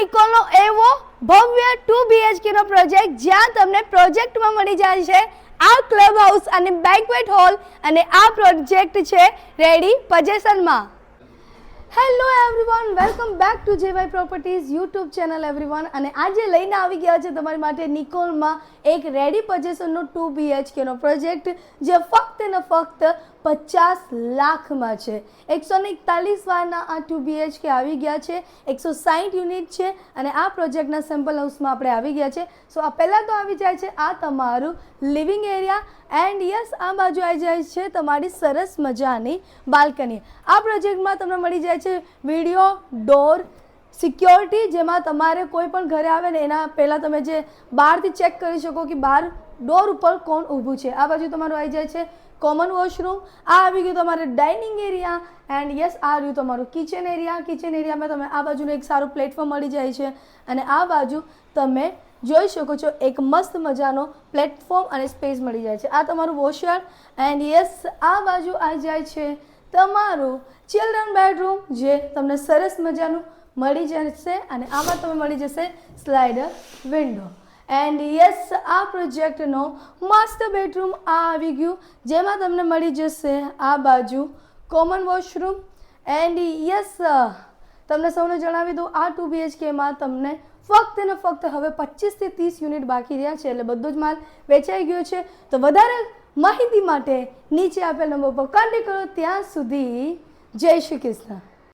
નિકોલનો એવો ભવ્ય 2 BHK નો project જ્યાં તમને પ્રોજેક્ટમાં મળી જાય છે આ ક્લબ હાઉસ અને બેન્ક્વેટ હોલ અને આ પ્રોજેક્ટ છે રેડી પોઝેશનમાં. Hello everyone, welcome back to JY properties YouTube channel everyone. અને આજે લઈને આવી ગયા છે તમારી માટે નિકોલમાં એક રેડી પોઝેશનનો 2 BHK નો પ્રોજેક્ટ જે ફક્ત ને ફક્ત 50 લાખમાં છે. 141 વારના આ 2 BHK આવી ગયા છે, 160 યુનિટ છે અને આ પ્રોજેક્ટના સેમ્પલ હાઉસમાં આપણે આવી ગયા છે. સો આ પહેલાં તો આવી જાય છે આ તમારું લિવિંગ એરિયા એન્ડ યસ આ બાજુ આવી જાય છે તમારી સરસ મજાની બાલ્કની. આ પ્રોજેક્ટમાં તમને મળી જાય છે વિડીયો ડોર સિક્યોરિટી, જેમાં તમારે કોઈ પણ ઘરે આવે ને એના પહેલાં તમે જે બહારથી ચેક કરી શકો કે બહાર ડોર ઉપર કોણ ઊભું છે. આ બાજુ તમારું આવી જાય છે કોમન વોશરૂમ, આ આવી ગયું તમારે ડાઇનિંગ એરિયા એન્ડ યસ આ રહ્યું તમારું કિચન એરિયા. કિચન એરિયામાં તમે આ બાજુનું એક સારું પ્લેટફોર્મ મળી જાય છે અને આ બાજુ તમે જોઈ શકો છો એક મસ્ત મજાનો પ્લેટફોર્મ અને સ્પેસ મળી જાય છે. આ તમારું વોશર એન્ડ યસ આ બાજુ આવી જાય છે તમારું ચિલ્ડ્રન બેડરૂમ જે તમને સરસ મજાનું મળી જશે અને આમાં તમે મળી જશે સ્લાઇડર વિન્ડો. એન્ડ યસ આ પ્રોજેક્ટનો માસ્ટર બેડરૂમ આ આવી ગયું જેમાં તમને મળી જશે આ બાજુ કોમન વોશરૂમ એન્ડ યસ તમને સૌને જણાવી દઉં આ 2 BHKમાં તમને ફક્ત ને ફક્ત હવે 25 થી 30 યુનિટ બાકી રહ્યા છે એટલે બધો જ માલ વેચાઈ ગયો છે. તો વધારે માહિતી માટે નીચે આપેલ નંબર પર કોન્ટેક્ટ કરો. ત્યાં સુધી જય શ્રી કૃષ્ણ.